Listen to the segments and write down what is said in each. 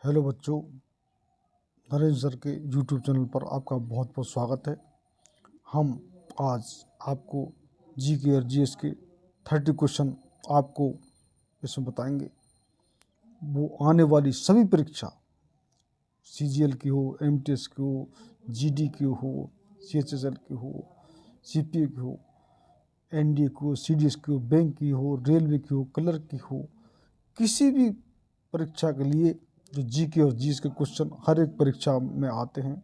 Hello बच्चों, Narendra sir के YouTube channel पर आपका बहुत बहुत स्वागत है। हम आज आपको जी के और जीएस के 30 क्वेश्चन आपको इसमें बताएंगे। वो आने वाली सभी परीक्षा, सीजीएल की हो, एमटीएस की हो, जीडी की हो, सीएचएसएल की हो, सीपीए की हो, एनडीए की हो, सीडीएस की हो, बैंक की हो, रेलवे की हो, क्लर्क की हो, किसी भी परीक्षा के लिए जो जीके और जीएस के क्वेश्चन हर एक परीक्षा में आते हैं,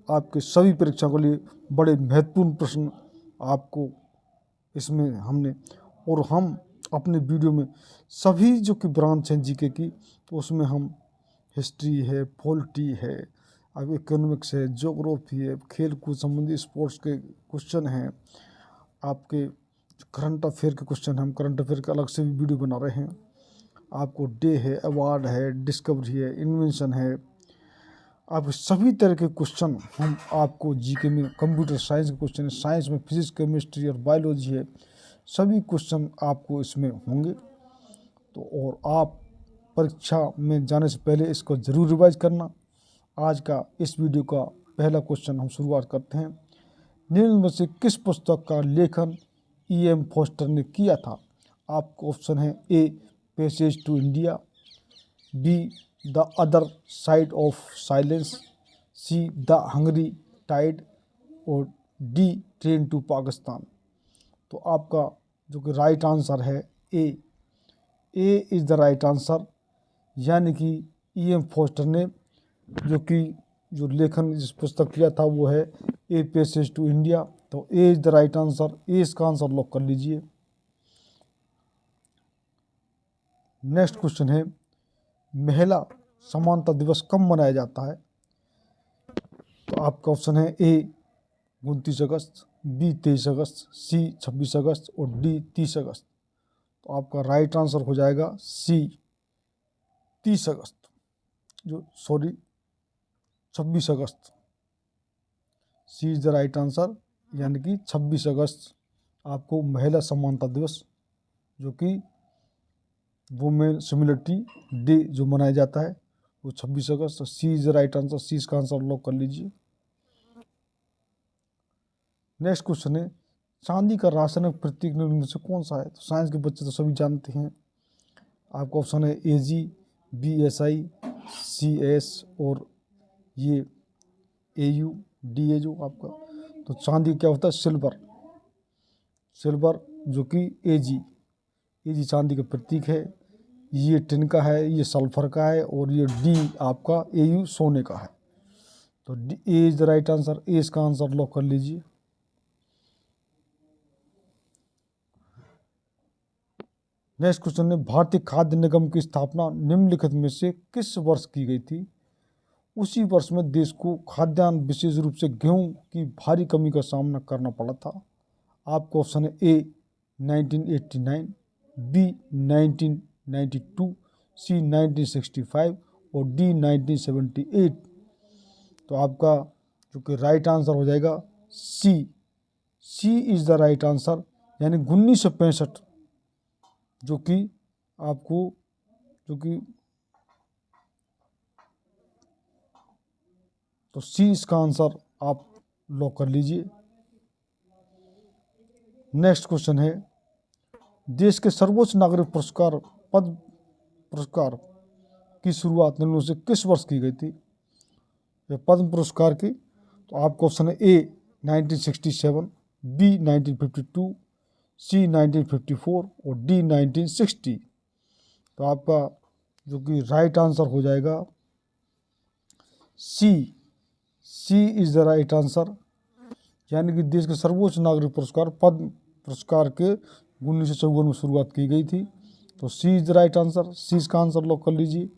आपके सभी परीक्षाओं के लिए बड़े महत्वपूर्ण प्रश्न आपको इसमें हमने और हम अपने वीडियो में सभी जो कि ब्रांच हैं जीके की, तो उसमें हम हिस्ट्री है, पॉलिटी है, अब इकोनॉमिक्स है, ज्योग्राफी है, खेल कूद संबंधी स्पोर्ट्स के क्वेश्चन हैं, आपके करंट अफेयर के क्वेश्चन हम करंट अफेयर का अलग से भी वीडियो बना रहे हैं। आपको डे है, अवार्ड है, डिस्कवरी है, इन्वेंशन है, आप सभी तरह के क्वेश्चन हम आपको जीके में, कंप्यूटर साइंस के क्वेश्चन है, साइंस में फिजिक्स, केमिस्ट्री और बायोलॉजी है, सभी क्वेश्चन आपको इसमें होंगे। तो और आप परीक्षा में जाने से पहले इसको ज़रूर रिवाइज करना। आज का इस वीडियो का पहला क्वेश्चन हम शुरुआत करते हैं। निम्न में से किस पुस्तक का लेखन E.M. फोस्टर ने किया था? आपको ऑप्शन है A passage to India, B the other side of silence, C the hungry tide और डी ट्रेन टू पाकिस्तान। तो आपका जो कि राइट आंसर है A is the right answer, यानी कि E.M. फोस्टर ने जो लेखन जिस पुस्तक किया था वो है ए पैसेज टू इंडिया। तो A is the right answer, A इसका आंसर लॉक कर लीजिए। नेक्स्ट क्वेश्चन है, महिला समानता दिवस कब मनाया जाता है? तो आपका ऑप्शन है ए 29 अगस्त, बी 23 अगस्त, सी 26 अगस्त और डी 30 अगस्त। तो आपका राइट आंसर हो जाएगा सी 30 अगस्त, 26 अगस्त। सी इज़ द राइट आंसर, यानी कि 26 अगस्त आपको महिला समानता दिवस, जो कि वुमेन सिमिलरिटी डे जो मनाया जाता है, वो 26 अगस्त। सी is the right answer, C इसका आंसर लॉक कर लीजिए। नेक्स्ट क्वेश्चन है, चांदी का रासायनिक प्रतीक निम्न में से कौन सा है? तो साइंस के बच्चे तो सभी जानते हैं। आपका ऑप्शन है AG, BSI, CS और ये AU, DA जो आपका। तो चांदी क्या होता है? सिल्वर जो कि AG चांदी का प्रतीक है। ये टिन का है, ये सल्फर का है और ये D आपका AU सोने का है। तो A is the right answer, A इसका आंसर लॉक कर लीजिए। नेक्स्ट क्वेश्चन है, भारतीय खाद्य निगम की स्थापना निम्नलिखित में से किस वर्ष की गई थी? उसी वर्ष में देश को खाद्यान्न, विशेष रूप से गेहूं की भारी कमी का सामना करना पड़ा था। आपको ऑप्शन है ए 1989, बी 1992, सी 1965 और डी 1978। तो आपका जो कि राइट आंसर हो जाएगा सी इज़ द राइट आंसर, यानी 1965, जो कि आपको जो कि तो सी इसका आंसर आप लॉक कर लीजिए। नेक्स्ट क्वेश्चन है, देश के सर्वोच्च नागरिक पुरस्कार पद्म पुरस्कार की शुरुआत निम्न में से किस वर्ष की गई थी? पद्म पुरस्कार की। तो आपका ऑप्शन है ए 1967, बी 1952, सी 1954 और डी 1960। तो आपका जो कि राइट आंसर हो जाएगा सी इज़ द राइट आंसर, यानी कि देश के सर्वोच्च नागरिक पुरस्कार पद्म पुरस्कार के 1954 में शुरुआत की गई थी। तो सी is the right answer, C इसका आंसर लॉक कर लीजिए।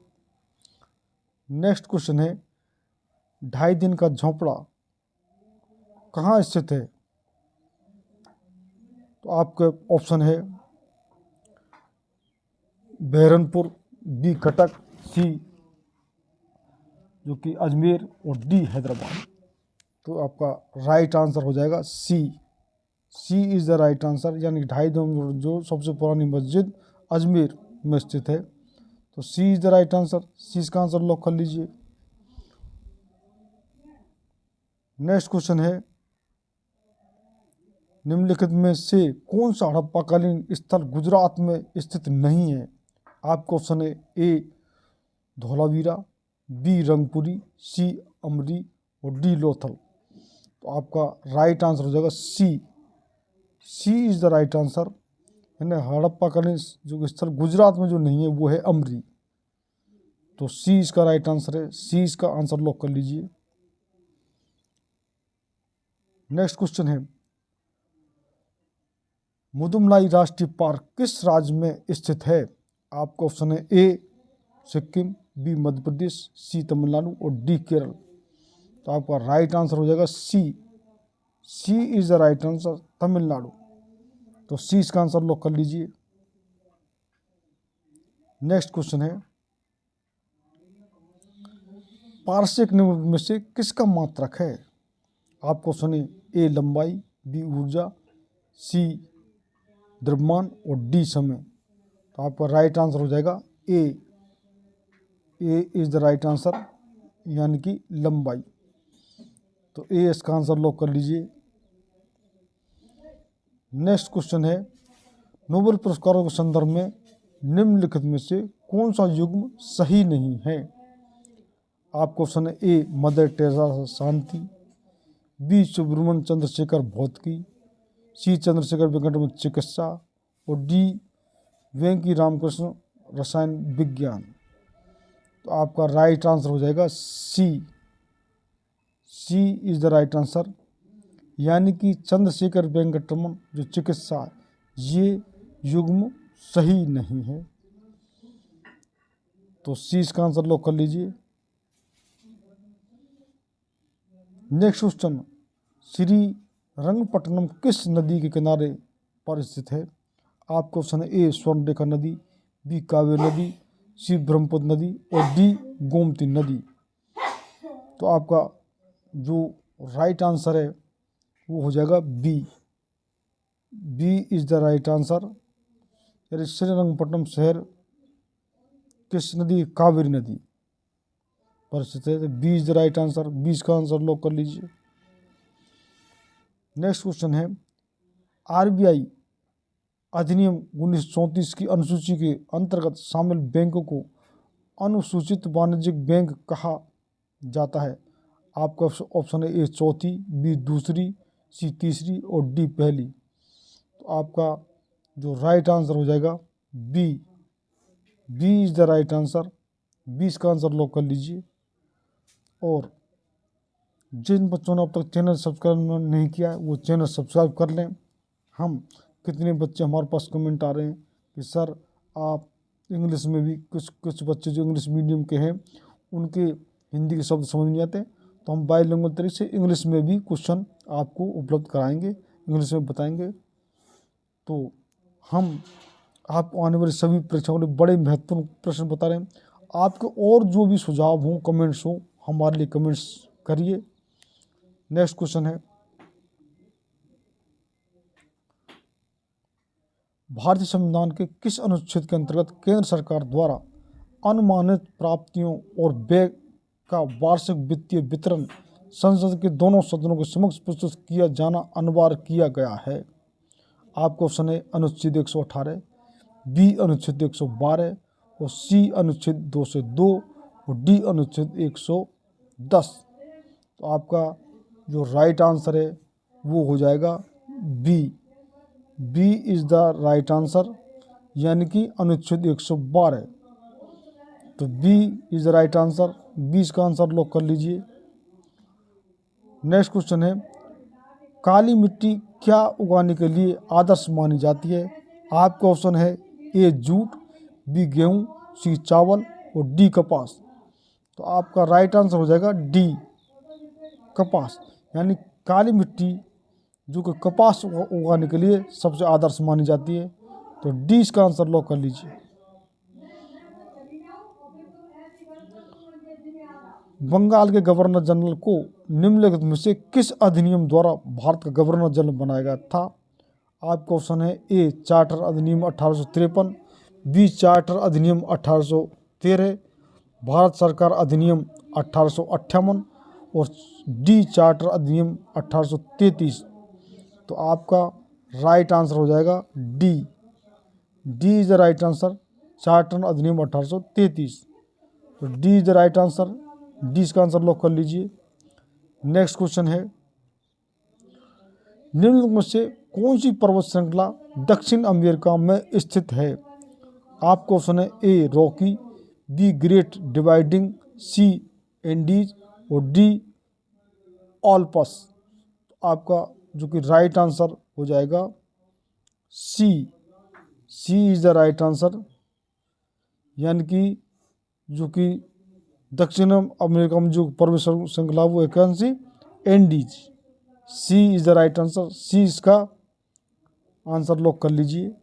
नेक्स्ट क्वेश्चन है, 2.5 दिन का झोंपड़ा कहाँ स्थित है? तो आपका ऑप्शन है बहरनपुर, बी कटक, सी जो कि अजमेर और डी हैदराबाद। तो आपका राइट आंसर हो जाएगा सी इज़ द राइट आंसर, यानी 2.5 दिन जो सबसे पुरानी मस्जिद अजमेर में स्थित है। तो सी is the right answer. C इसका आंसर लॉक कर लीजिए। नेक्स्ट क्वेश्चन है, निम्नलिखित में से कौन सा हड़प्पाकालीन स्थल गुजरात में स्थित नहीं है? आपका ऑप्शन है ए धोलावीरा, बी रंगपुरी, सी अमरी और डी लोथल। तो आपका राइट आंसर हो जाएगा C. C is the right answer. यानी हड़प्पाकालीन जो स्थल गुजरात में जो नहीं है वो है अमरी। तो सी इसका राइट आंसर है। सी इसका आंसर लॉक कर लीजिए। नेक्स्ट क्वेश्चन है, मुदुमलाई राष्ट्रीय पार्क किस राज्य में स्थित है? आपका ऑप्शन है A Sikkim, B Madhya Pradesh, C Tamil Nadu और डी केरल। तो आपका राइट आंसर हो जाएगा C. C is the right answer, Tamil Nadu. तो सी इसका आंसर लॉक कर लीजिए। नेक्स्ट क्वेश्चन है, पारसिक निम्न में से किसका मात्रक है? आपको ऑप्शन है ए लंबाई, बी ऊर्जा, सी द्रव्यमान और डी समय। तो आपका राइट आंसर हो जाएगा ए। ए इज द राइट आंसर, यानी कि लंबाई। तो ए इसका आंसर लॉक कर लीजिए। नेक्स्ट क्वेश्चन है, नोबेल पुरस्कारों के संदर्भ में निम्नलिखित में से कौन सा युग्म सही नहीं है? आपको ऑप्शन है ए मदर टेरेसा शांति, बी सुब्रमण्य चंद्रशेखर भौतिकी, सी चंद्रशेखर वेंकटरमण चिकित्सा और डी वेंकी रामकृष्ण रसायन विज्ञान। तो आपका राइट आंसर हो जाएगा C. C is the right answer, यानी कि चंद्रशेखर वेंकटरमण जो चिकित्सा ये युग्म सही नहीं है। तो सी इसका आंसर लॉक कर लीजिए। नेक्स्ट क्वेश्चन, श्री रंगपट्टनम किस नदी के किनारे पर स्थित है? आपको ऑप्शन है ए स्वर्णरेखा नदी, बी कावेरी नदी, सी ब्रह्मपुत्र नदी और डी गोमती नदी। तो आपका जो राइट आंसर है वो हो जाएगा B. B is the right answer. यानी श्रीरंगपट्टनम शहर किस नदी? कावेरी नदी पर स्थित है। B is the right answer. B इसका आंसर लॉक कर लीजिए। नेक्स्ट क्वेश्चन है, आरबीआई अधिनियम 1934 की अनुसूची के अंतर्गत शामिल बैंकों को अनुसूचित वाणिज्यिक बैंक कहा जाता है। आपका ऑप्शन है ए चौथी, बी दूसरी, सी तीसरी और डी पहली। तो आपका जो राइट आंसर हो जाएगा B. B is the right answer. B इसका आंसर लॉक कर लीजिए। और जिन बच्चों ने अब तक चैनल सब्सक्राइब नहीं किया है वो चैनल सब्सक्राइब कर लें। हम कितने बच्चे हमारे पास कमेंट आ रहे हैं कि सर आप इंग्लिश में भी कुछ बच्चे जो इंग्लिश मीडियम के हैं उनके हिंदी के शब्द समझ नहीं आते, तो हम बाइलिंगुअल तरीके से इंग्लिश में भी क्वेश्चन आपको उपलब्ध कराएंगे, इंग्लिश में बताएंगे। तो हम आपको आने वाली सभी परीक्षाओं के बड़े महत्वपूर्ण प्रश्न बता रहे हैं। आपके और जो भी सुझाव हों, कमेंट्स हों, हमारे लिए कमेंट्स करिए। नेक्स्ट क्वेश्चन है, भारतीय संविधान के किस अनुच्छेद के अंतर्गत केंद्र सरकार द्वारा अनुमानित प्राप्तियों और व्यय का वार्षिक वित्तीय वितरण संसद के दोनों सदनों के समक्ष प्रस्तुत किया जाना अनिवार्य किया गया है? आपको ऑप्शन है अनुच्छेद 118, बी अनुच्छेद 112 और सी अनुच्छेद 202 और डी अनुच्छेद 110। तो आपका जो राइट आंसर है वो हो जाएगा B. B is the right answer, यानी कि अनुच्छेद 112। तो B is the right answer. B इसका आंसर लॉक कर लीजिए। नेक्स्ट क्वेश्चन है, काली मिट्टी क्या उगाने के लिए आदर्श मानी जाती है? आपका ऑप्शन है ए जूट, बी गेहूँ, सी चावल और डी कपास। तो आपका राइट आंसर हो जाएगा डी कपास। यानी काली मिट्टी जो कि कपास उगाने के लिए सबसे आदर्श मानी जाती है। तो डी इसका आंसर लॉक कर लीजिए। बंगाल के गवर्नर जनरल को निम्नलिखित में से किस अधिनियम द्वारा भारत का गवर्नर जनरल बनाया गया था? आपका ऑप्शन है ए चार्टर अधिनियम 1853, बी चार्टर अधिनियम 13 भारत सरकार अधिनियम 1858 और डी चार्टर अधिनियम 1833। तो आपका राइट आंसर हो जाएगा D. D is the right answer, charter अधिनियम 1833। तो D is the right answer, D इसका आंसर लॉक कर लीजिए। नेक्स्ट क्वेश्चन है, निम्नलिखित में से कौन सी पर्वत श्रृंखला दक्षिण अमेरिका में स्थित है? आपको ऑप्शन है A Rocky, B Great Dividing, C Andes और डी ऑल्पस। आपका जो कि राइट आंसर हो जाएगा C. C is the right answer, यानी कि जो कि दक्षिण अमेरिका में जो पर्वत श्रृंखला वो है कौन सी? Andes. C is the right answer, C इसका आंसर लॉक कर लीजिए।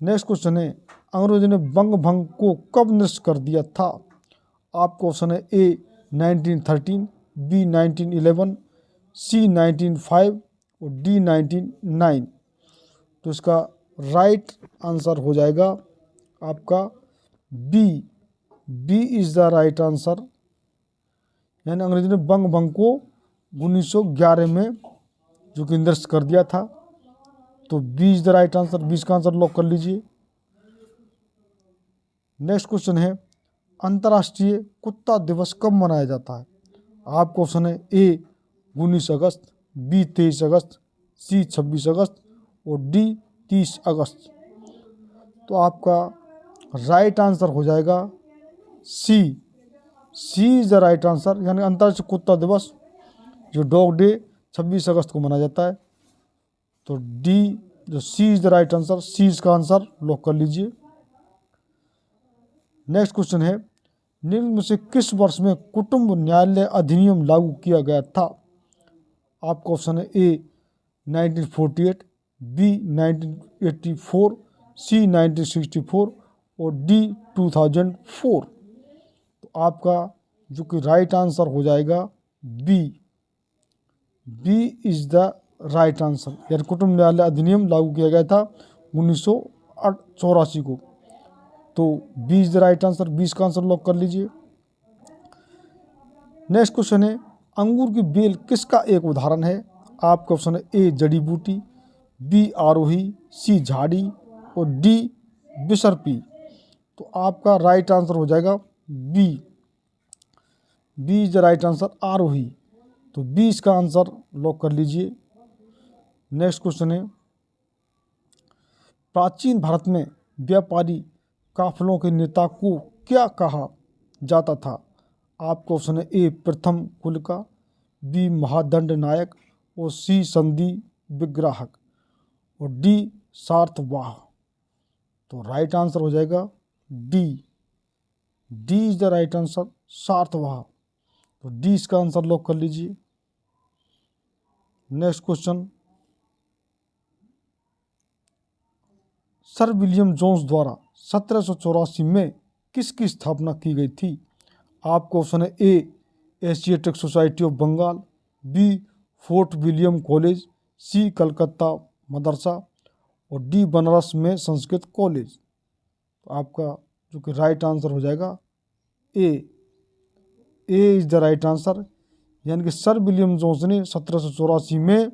नेक्स्ट क्वेश्चन है, अंग्रेजों ने बंग भंग को कब नष्ट कर दिया था? आपको ऑप्शन है ए 1913, बी 1911, सी 1905 और डी 1909। तो इसका राइट आंसर हो जाएगा आपका B. B is the right answer, यानी अंग्रेजों ने बंग भंग को 1911 में जो कि नष्ट कर दिया था। तो B is the right answer, B का आंसर लॉक कर लीजिए। नेक्स्ट क्वेश्चन है, अंतर्राष्ट्रीय कुत्ता दिवस कब मनाया जाता है? आपको ऑप्शन है ए 19 अगस्त, बी 23 अगस्त, सी 26 अगस्त और डी 30 अगस्त। तो आपका राइट आंसर हो जाएगा C. C is the right answer, यानी अंतर्राष्ट्रीय कुत्ता दिवस जो डॉग डे 26 अगस्त को मनाया जाता है। तो डी जो सी is the right answer, C इसका आंसर लॉक कर लीजिए। नेक्स्ट क्वेश्चन है, निम्न में से किस वर्ष में कुटुंब न्यायालय अधिनियम लागू किया गया था? आपका ऑप्शन है ए 1948, बी 1984, सी 1964 और डी 2004। तो आपका जो कि राइट आंसर हो जाएगा B. B is the right answer, यानी कुटुंब न्यायालय अधिनियम लागू किया गया था 1984 को। तो B is the right answer, B का आंसर लॉक कर लीजिए। नेक्स्ट क्वेश्चन है, अंगूर की बेल किसका एक उदाहरण है? आपका ऑप्शन है ए जड़ी बूटी, बी आरोही, सी झाड़ी और डी बिसरपी। तो आपका राइट आंसर हो जाएगा B. B is the right answer, आरोही। तो बी इसका आंसर लॉक कर लीजिए। नेक्स्ट क्वेश्चन है, प्राचीन भारत में व्यापारी काफिलों के नेता को क्या कहा जाता था? आपको ऑप्शन है ए प्रथम कुल का, बी महादंड नायक और सी संधि विग्राहक और डी सार्थवाह। तो राइट आंसर हो जाएगा D. D is the right answer, सार्थवाह। तो डी इसका आंसर लॉक कर लीजिए। Next question, sir William Jones द्वारा 1784 में किसकी स्थापना की गई थी? आपको ऑप्शन है A Asiatic Society of Bengal, B Fort William College, C Calcutta Madrasa और डी बनारस में संस्कृत कॉलेज। तो आपका जो कि राइट आंसर हो जाएगा ए। ए इज द राइट आंसर, यानी कि सर विलियम जोन्स ने 1784 में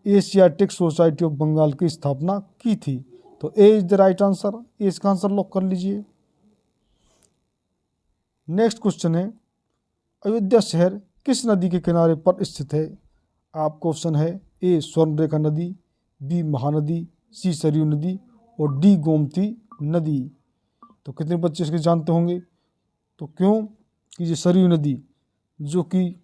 एशियाटिक सोसाइटी ऑफ बंगाल की स्थापना की थी। तो ए is the right answer, A इसका आंसर लॉक कर लीजिए। नेक्स्ट क्वेश्चन है, अयोध्या शहर किस नदी के किनारे पर स्थित है? आपको ऑप्शन है ए स्वर्णरेखा नदी, बी महानदी, सी सरयू नदी और डी गोमती नदी। तो कितने बच्चे इसके जानते होंगे? तो क्यों कि ये सरयू नदी जो कि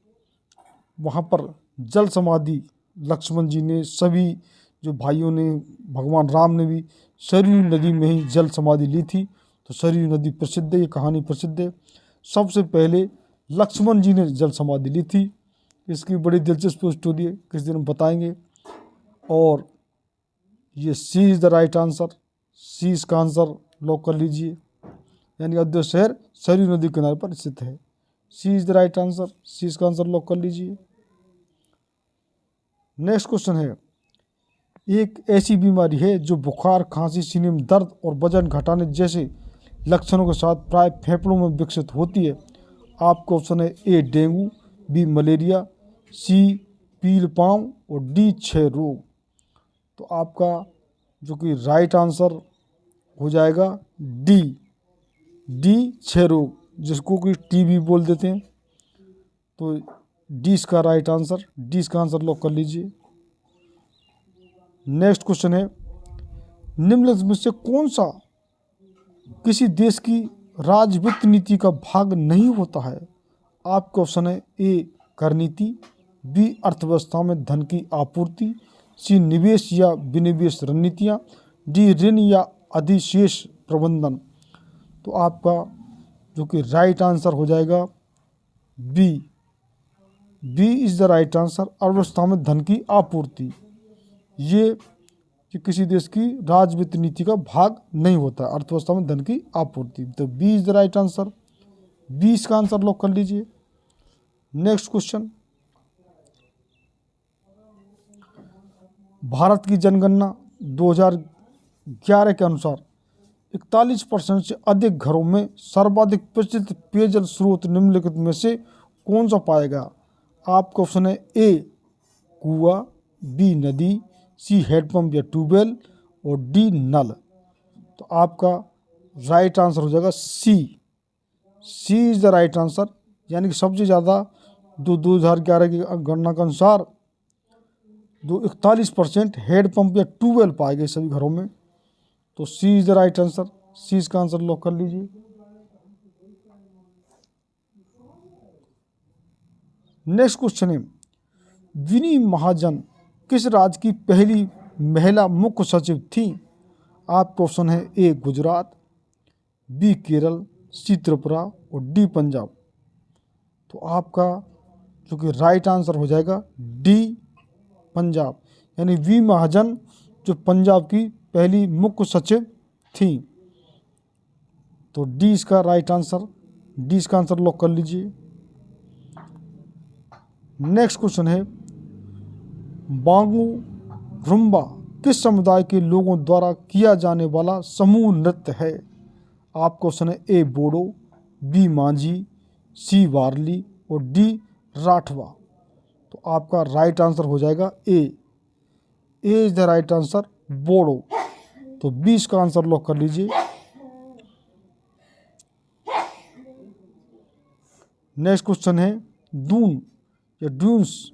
वहाँ पर जल समाधि लक्ष्मण जी ने, सभी जो भाइयों ने, भगवान राम ने भी सरयू नदी में ही जल समाधि ली थी। तो सरयू नदी प्रसिद्ध है, ये कहानी प्रसिद्ध है। सबसे पहले लक्ष्मण जी ने जल समाधि ली थी। इसकी बड़ी दिलचस्प स्टोरी है, किस दिन हम बताएंगे। और ये सी is the right answer, C इसका आंसर लॉक कर लीजिए, यानी अयोध्या शहर सरयू नदी किनारे पर स्थित है। सी is the right answer, C इसका आंसर लॉक कर लीजिए। नेक्स्ट क्वेश्चन है, एक ऐसी बीमारी है जो बुखार, खांसी, सीने में दर्द और वजन घटाने जैसे लक्षणों के साथ प्राय फेफड़ों में विकसित होती है? आपका ऑप्शन है ए डेंगू, बी मलेरिया, सी पील पाँव और डी क्षय रोग। तो आपका जो कि राइट आंसर हो जाएगा डी क्षय रोग, जिसको कि टीबी बोल देते हैं। तो डी इसका राइट आंसर, डी इसका आंसर लॉक कर लीजिए। नेक्स्ट क्वेश्चन है, निम्नलिखित में से कौन सा किसी देश की राज्य वित्त नीति का भाग नहीं होता है? आपका ऑप्शन है ए कर नीति, बी अर्थव्यवस्था में धन की आपूर्ति, सी निवेश या विनिवेश रणनीतियाँ, डी ऋण या अधिशेष प्रबंधन। तो आपका जो कि राइट आंसर हो जाएगा B is the right answer, अर्थव्यवस्था में धन की आपूर्ति। ये कि किसी देश की राज्य वित्त नीति का भाग नहीं होता, अर्थव्यवस्था में धन की आपूर्ति। तो B is the right answer, B इसका आंसर लॉक कर लीजिए। नेक्स्ट क्वेश्चन, भारत की जनगणना 2011 के अनुसार 41% से अधिक घरों में सर्वाधिक प्रचलित पेयजल स्रोत निम्नलिखित में से कौन सा पाएगा? आपका ऑप्शन है ए कुआं, बी नदी, सी हैंडपंप या ट्यूबवेल और डी नल। तो आपका राइट आंसर हो जाएगा सी इज द राइट आंसर, यानी कि सबसे ज़्यादा 2011 की गणना के अनुसार 41% हैंडपंप या ट्यूबवेल पाए गए सभी घरों में। तो सी is the right answer, C इसका आंसर लॉक कर लीजिए। नेक्स्ट क्वेश्चन है, विनी महाजन किस राज्य की पहली महिला मुख्य सचिव थी? आपका ऑप्शन है ए गुजरात, बी केरल, सी त्रिपुरा और डी पंजाब। तो आपका जो कि राइट आंसर हो जाएगा डी पंजाब, यानी वी महाजन जो पंजाब की पहली मुख्य सचिव थी। तो डी इसका राइट आंसर, डी इसका आंसर लॉक कर लीजिए। नेक्स्ट क्वेश्चन है, बांगू रुम्बा किस समुदाय के लोगों द्वारा किया जाने वाला समूह नृत्य है? आपका क्वेश्चन है A Bodo, B Manjhi, C Warli और डी राठवा। तो आपका राइट आंसर हो जाएगा A is the right answer, Bodo. तो बी इसका आंसर लॉक कर लीजिए। नेक्स्ट क्वेश्चन है, दून या ड्यून्स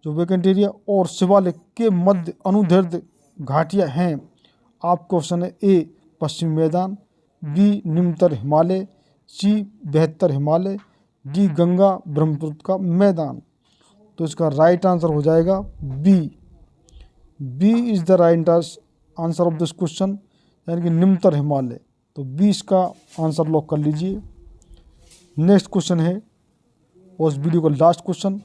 जो वेकेंट एरिया और शिवालिक के मध्य अनुदैर्ध्य घाटियाँ हैं। आपका क्वेश्चन है ए पश्चिमी मैदान, बी निम्नतर हिमालय, सी बेहतर हिमालय, डी गंगा ब्रह्मपुत्र का मैदान। तो इसका राइट आंसर हो जाएगा B is the right answer of this question, यानी कि निम्नतर हिमालय। तो बी इसका आंसर लॉक कर लीजिए। नेक्स्ट क्वेश्चन है और इस वीडियो का लास्ट क्वेश्चन,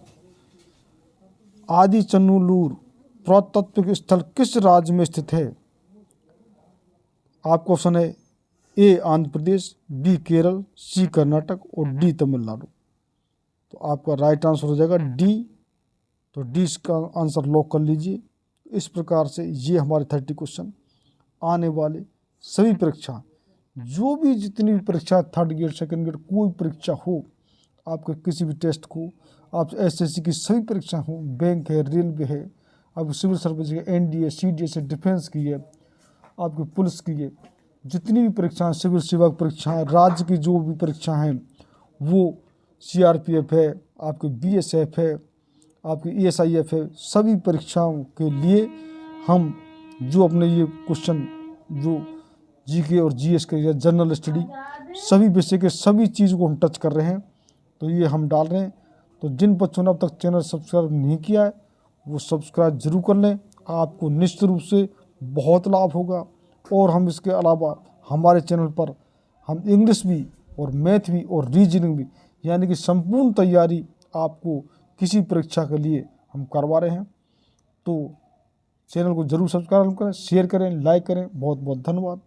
आदि चन्नूलूर पुरातत्व स्थल किस राज्य में स्थित है? आपका ऑप्शन है ए आंध्र प्रदेश, बी केरल, सी कर्नाटक और डी तमिलनाडु। तो आपका राइट आंसर हो जाएगा डी। तो डी इसका आंसर लॉक कर लीजिए। इस प्रकार से ये हमारे 30 क्वेश्चन आने वाले सभी परीक्षा, जो भी जितनी भी परीक्षा, थर्ड ग्रेड सेकंड ग्रेड कोई परीक्षा हो, आपके किसी भी टेस्ट को, आप एसएससी की सभी परीक्षा हो, बैंक है, रेलवे है, आपकी सिविल सर्विस है, एनडीए, सीडीएस है, डिफेंस की है, आपकी पुलिस की है, जितनी भी परीक्षाएं, सिविल सेवा परीक्षाएं, राज्य की जो भी परीक्षाएं हैं, वो सीआरपीएफ है, आपकी बीएसएफ है, आपकी एएसआईएफ है, सभी परीक्षाओं के लिए हम जो अपने ये क्वेश्चन जो जीके और जीएस के या जनरल स्टडी सभी विषय के सभी चीज़ को हम टच कर रहे हैं, तो ये हम डाल रहे हैं। तो जिन बच्चों ने अब तक चैनल सब्सक्राइब नहीं किया है वो सब्सक्राइब जरूर कर लें, आपको निश्चित रूप से बहुत लाभ होगा। और हम इसके अलावा हमारे चैनल पर हम इंग्लिश भी और मैथ भी और रीजनिंग भी, यानी कि संपूर्ण तैयारी आपको किसी परीक्षा के लिए हम करवा रहे हैं। तो चैनल को जरूर सब्सक्राइब करें, शेयर करें, लाइक करें। बहुत बहुत धन्यवाद।